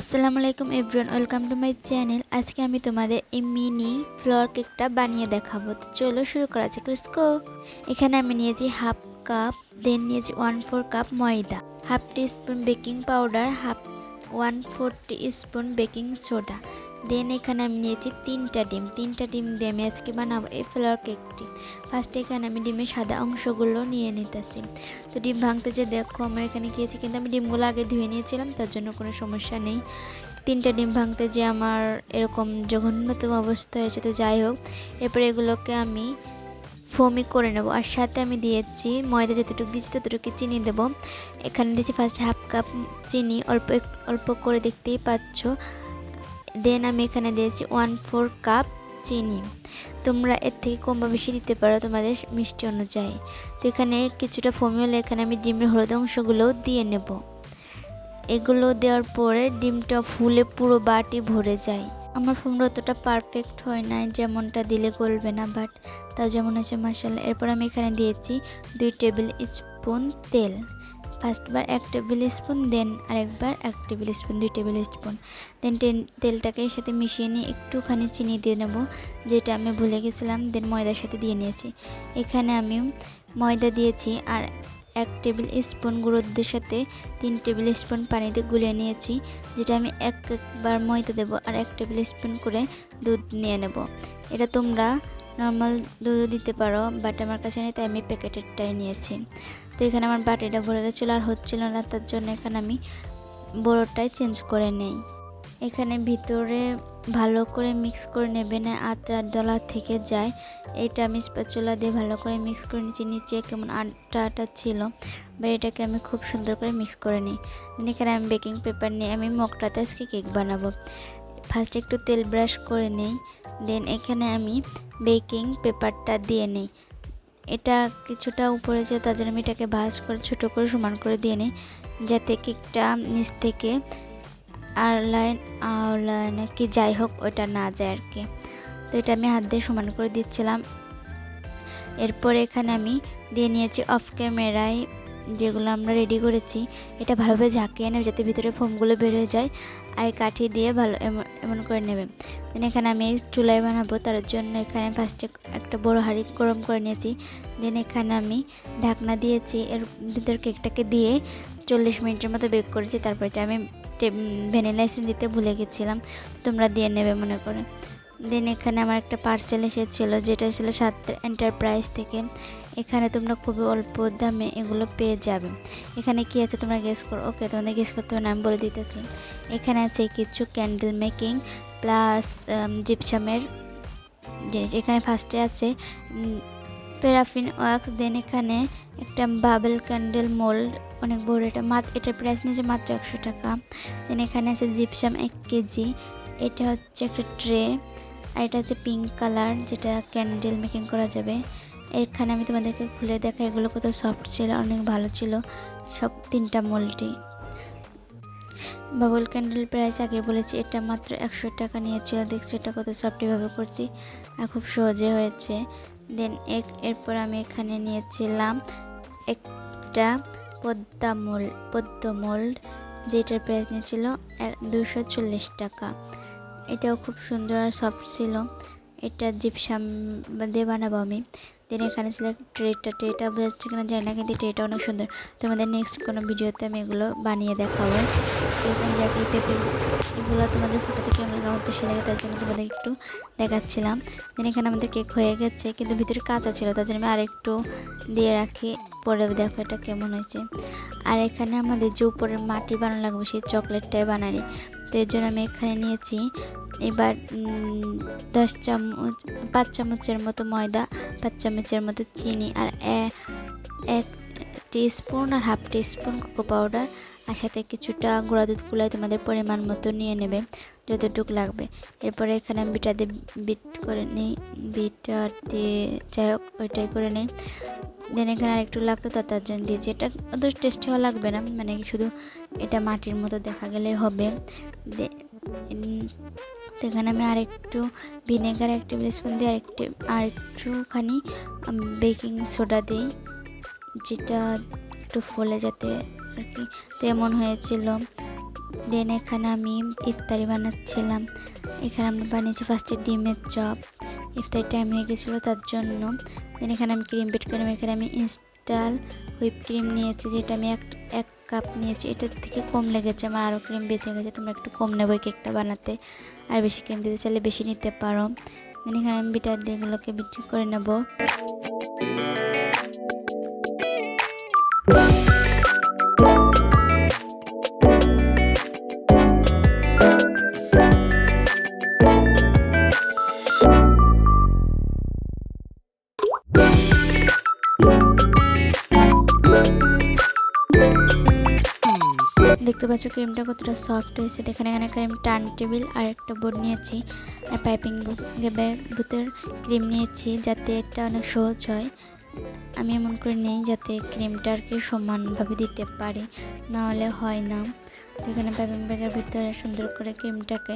আসসালামু আলাইকুম everyone, welcome to my channel. আজকে আমি তোমাদের এই মিনি ফ্লোর কেকটা বানিয়ে দেখাবো। তো চলো শুরু করা যাক, লেটস গো। এখানে আমি নিয়েছি হাফ কাপ, দেন নিয়েছি 1/4 কাপ ময়দা, half teaspoon baking powder, 1/4 teaspoon baking soda. Then এখানে আমি নিয়েছি তিনটা ডিম দিয়ে আমি আজকে বানাবো এই ফ্লোর কেকটি। ফার্স্টে এখানে আমি ডিমের সাদা অংশগুলো নিয়ে নিতেছি। তো ডিম ভাঙতে যে দেখো আমার এখানে গিয়েছে, কিন্তু আমি ডিমগুলো আগে ধুয়ে নিয়েছিলাম, তার জন্য কোনো সমস্যা নেই। তিনটা ডিম ভাঙতে যে আমার এরকম জঘন্যতম অবস্থা হয়েছে। তো যাই হোক, এরপরে এগুলোকে আমি ফোমি করে নেব। আর সাথে আমি দিয়েছি ময়দা, যতটুকু দিয়েছি ততটুকু চিনি দেবো। এখানে দিয়েছি ফার্স্ট হাফ কাপ চিনি, অল্প করে দেখতেই পাচ্ছ। দেন আমি এখানে দিয়েছি 1/4 কাপ চিনি। তোমরা এর থেকে কম বা বেশি দিতে পারো তোমাদের মিষ্টি অনুযায়ী। তো এখানে কিছুটা ফোমি হলে এখানে আমি ডিমের হলুদ অংশগুলোও দিয়ে নেব। এগুলো দেওয়ার পরে ডিমটা ফুলে পুরো বাটি ভরে যায়। আমার ফোমটা অতটা পারফেক্ট হয় না, যেমনটা দিলে গলবে না, বাট তাও যেমন আছে মাশাআল্লাহ। এরপর আমি এখানে দিয়েছি 2 টেবিল স্পুন তেল। ফার্স্টবার 1 টেবিল স্পুন, দেন আরেকবার 1 টেবিল স্পুন, 2 টেবিল স্পুন। দেন তেলটাকে এর সাথে মিশিয়ে নিয়ে একটুখানি চিনি দিয়ে নেব, যেটা আমি ভুলে গেছিলাম। দেন ময়দার সাথে দিয়ে নিয়েছি। এখানে আমি ময়দা দিয়েছি আর 1 টেবিল স্পুন গুঁড়ো দুধের সাথে 3 টেবিল স্পুন পানি দিয়ে গুলিয়ে নিয়েছি, যেটা আমি একবার ময়দা দেবো আর 1 টেবিল স্পুন করে দুধ নিয়ে নেব। এটা তোমরা নর্মাল দুধও দিতে পারো, বাট আমার কাছে নেই তাই আমি প্যাকেটেরটাই নিয়েছি। তো এখানে আমার বাটিটা ভরে গেছিলো আর হচ্ছিল না, তার জন্য এখানে আমি বড়টাই চেঞ্জ করে নেই। এখানে ভিতরে ভালো করে মিক্স করে নেবে না, আটা ডলা থেকে যায়। এটা আমি স্প্যাচুলা দিয়ে ভালো করে মিক্স করে নিচ্ছি। নিচে কেমন আটা ছিল, বা এটাকে আমি খুব সুন্দর করে মিক্স করে নিই। এখানে আমি বেকিং পেপার নিয়ে আমি মগটাতে আজকে কেক বানাবো। ফার্স্ট একটু তেল ব্রাশ করে নিই, দেন এখানে আমি বেকিং পেপারটা দিয়ে নিই। এটা কিছুটা উপরে ছিল, তার জন্য আমি এটাকে ভাঁজ করে ছোটো করে সমান করে দিয়ে নিই, যাতে কেকটা নিচ থেকে আউটলাইন কি যাই হোক ওটা না যায় আর কি। তো এটা আমি হাত দিয়ে সমান করে দিচ্ছিলাম। এরপর এখানে আমি দিয়ে নিয়েছি অফ ক্যামেরায় যেগুলো আমরা রেডি করেছি। এটা ভালোভাবে ঝাঁকিয়ে নেবে যাতে ভিতরে ফোমগুলো বের হয়ে যায়, আর কাঠি দিয়ে ভালো এমন করে নেবে। দেন এখানে আমি চুলায় বানাবো, তার জন্য এখানে ফার্স্টে একটা বড় হাঁড়ি গরম করে নিয়েছি। দেন এখানে আমি ঢাকনা দিয়েছি, এর ভিতর কেকটাকে দিয়ে 40 মিনিটের মতো বেক করেছি। তারপরে আমি ভ্যানিলা এসেন্স দিতে ভুলে গেছিলাম, তোমরা দিয়ে নেবে মনে করে। দেন এখানে আমার একটা পার্সেল এসেছিলো, যেটা ছিল সাত্রা এন্টারপ্রাইজ থেকে। এখানে তোমরা খুবই অল্প দামে এগুলো পেয়ে যাবে। এখানে কি আছে তোমরা গেস করো। ওকে, তোমাদের গেস করতে হবে না, আমি বলে দিতেছি। এখানে আছে কিছু ক্যান্ডেল মেকিং প্লাস জিপসামের জিনিস। এখানে ফার্স্টে আছে প্যারাফিন ওয়াক্স। দেন এখানে একটা বাবেল ক্যান্ডেল মোল্ড, অনেক বড়। এটার প্রাইস নিয়েছে মাত্র 100 টাকা। দেন এখানে আছে জিপসাম 1 কেজি। এটা হচ্ছে একটা ট্রে, আর এটা হচ্ছে পিঙ্ক কালার, যেটা ক্যান্ডেল মেকিং করা যাবে। এখানে আমি তোমাদেরকে খুলে দেখাই এগুলো কত সফট ছিল, অনেক ভালো ছিল সব 3টা মোল্ডই। বাবল ক্যান্ডেল প্রাইস আগে বলেছি, এটা মাত্র 100 টাকা নিয়েছিল। দেখছি এটা কত সফটভাবে করছি আর খুব সহজে হয়েছে। দেন এরপর আমি এখানে নিয়েছিলাম একটা পদ্ম মোল্ড, যেটার প্রাইস নিয়েছিল 240 টাকা। এটাও খুব সুন্দর আর সফট ছিল। এটা জিপসাম দিয়ে বানাবো আমি। দেন এখানে ছিল ট্রেটা বোঝাচ্ছে কিনা জানি না, কিন্তু ট্রেটা অনেক সুন্দর। তোমাদের নেক্সট কোনো ভিডিওতে আমি এগুলো বানিয়ে দেখাবো। এখানে যাক এই এগুলো তোমাদের ফটোতে কেমন উদ্দেশ্যে লাগে, তার জন্য তোমাদের একটু দেখাচ্ছিলাম। দেন এখানে আমাদের কেক হয়ে গেছে, কিন্তু ভিতরে কাঁচা ছিল, তার জন্য আমি আরেকটু দিয়ে রাখি, পরে দেখো এটা কেমন হয়েছে। আর এখানে আমাদের যে উপরের মাটি বানানো লাগবে সেই চকলেটটাই বানানি। তো এর জন্য আমি এখানে নিয়েছি এবার 5 চামচের মতো ময়দা, 5 চামচের মতো চিনি, আর 1 টিস্পুন আর হাফ টিস্পুন কোকো পাউডার, আর সাথে কিছুটা গুঁড়া দুধ গুলাই তোমাদের পরিমাণ মতো নিয়ে নেবে, যতটুকু লাগবে। এরপরে এখানে আমি বিট করে নিই, বিটার দিয়ে যাই হোক ওইটাই করে নিই। দেন এখানে আরেকটু লাগতো, তার জন্য দিয়েছি। এটা অত টেস্টি হওয়া লাগবে না, মানে শুধু এটা মাটির মতো দেখা গেলেই হবে। তো এখানে আমি আরেকটু ভিনেগার 1 টেবিল স্পুন দিয়ে আরেকটুখানি বেকিং সোডা দিই, যেটা একটু ফলে যাতে আর কি। তো এমন হয়েছিল। দেন এখানে আমি ইফতারি বানাচ্ছিলাম। এখানে আমরা বানিয়েছি ফার্স্টে ডিমের চপ। ইফতারি টাইম হয়ে গেছিলো তার জন্য। দেন এখানে আমি ক্রিম বেট করলাম। এখানে আমি ইনস্টাল হুইপ ক্রিম নিয়েছি, যেটা আমি এক কাপ নিয়েছি। এটার থেকে কম লেগেছে, আমার আরও ক্রিম বেঁচে গেছে। তোমরা একটু কম নেবো এই কেকটা বানাতে, আর বেশি ক্রিম দিতে চাইলে বেশি নিতে পারো। দেন এখানে আমি বিটার দিয়ে এগুলোকে বিট করে নেবো। দেখতে পাচ্ছ ক্রিমটা কতটা সফট হয়েছে। দেখেন এখানে ক্রিম টার্ন টেবিল আর একটা বোর্ড নিয়েছি, আর পাইপিং বুথের ক্রিম নিয়েছি যাতে এটা অনেক সহজ হয়। আমি এমন করে নিই যাতে ক্রিমটা আর কি সমানভাবে দিতে পারি, নাহলে হয় না। তো এখানে পাইপিং ব্যাগের ভিতরে সুন্দর করে ক্রিমটাকে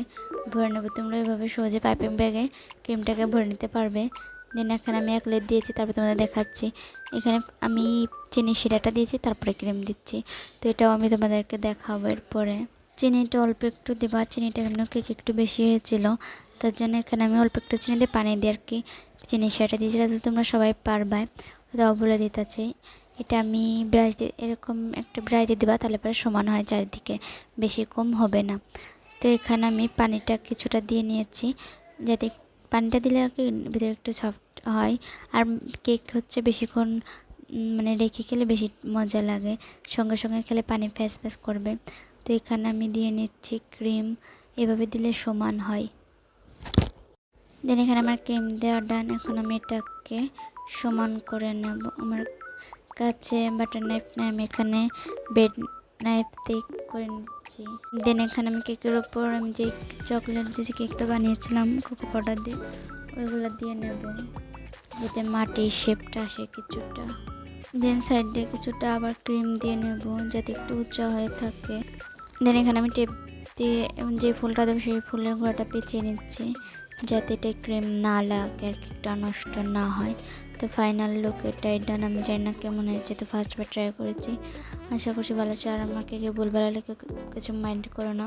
ভরে নেবো। তোমরা এভাবে সহজে পাইপিং ব্যাগে ক্রিমটাকে ভরে নিতে পারবে। দেন এখানে আমি 1 লেয়ার দিয়েছি, তারপর তোমাদের দেখাচ্ছি। এখানে আমি চিনি শিরাটা দিয়েছি, তারপরে ক্রিম দিচ্ছি। তো এটাও আমি তোমাদেরকে দেখাবো এরপরে। চিনিটা অল্প একটু দেবা, চিনিটা এমনি কেক একটু বেশি হয়েছিল, তার জন্য এখানে আমি অল্প একটু চিনি দিয়ে পানি দিয়ে আর কি চিনি শিরাটা দিয়েছি, যাতে তোমরা সবাই পারবে। তাও বলে দিতেছি। এটা আমি ব্রাশ দিয়ে এরকম একটা ব্রাশ দিয়ে দেবা, তাহলে পরে সমান হয় চারিদিকে, বেশি কম হবে না। তো এখানে আমি পানিটা কিছুটা দিয়ে নিয়েছি, যাতে পানিটা দিলে আর কি ভিতরে একটু সফট হয়। আর কেক হচ্ছে বেশিক্ষণ মানে রেখে খেলে বেশি মজা লাগে, সঙ্গে সঙ্গে খেলে পানি ফ্যাস ফ্যাস করবে। তো এখানে আমি দিয়ে নিচ্ছি ক্রিম, এভাবে দিলে সমান হয়। দেন এখানে আমার ক্রিম দেওয়া ডান। এখন আমি এটাকে সমান করে নেব। আমার কাছে বাটার নাইফ নেই, আমি এখানে বেড নাইফ দিয়ে করে নিচ্ছি। দেন এখানে আমি কেকের ওপর আমি যে চকলেট দিয়ে কেকটা বানিয়েছিলাম কোকো পাউডার দিয়ে, ওইগুলো দিয়ে নেব যাতে মাটির শেপটা আসে কিছুটা। দেন সাইড দিয়ে কিছুটা আবার ক্রিম দিয়ে নেব যাতে একটু উঁচা হয়ে থাকে। দেন এখানে আমি টেপ দিয়ে যে ফুলটা দেবো সেই ফুলের গোড়াটা পেঁচিয়ে নিচ্ছি, যাতে এটা ক্রিম না লাগে আর কেকটা নষ্ট না হয়। তো ফাইনাল লুক এটাই ডান। আমি জানি না কেমন হয়েছে, তো ফার্স্টবার ট্রাই করেছি, আশা করছি ভালো আছে। আর আমার কেকে ভুল ভালো লেগে কিছু মাইন্ড করো না।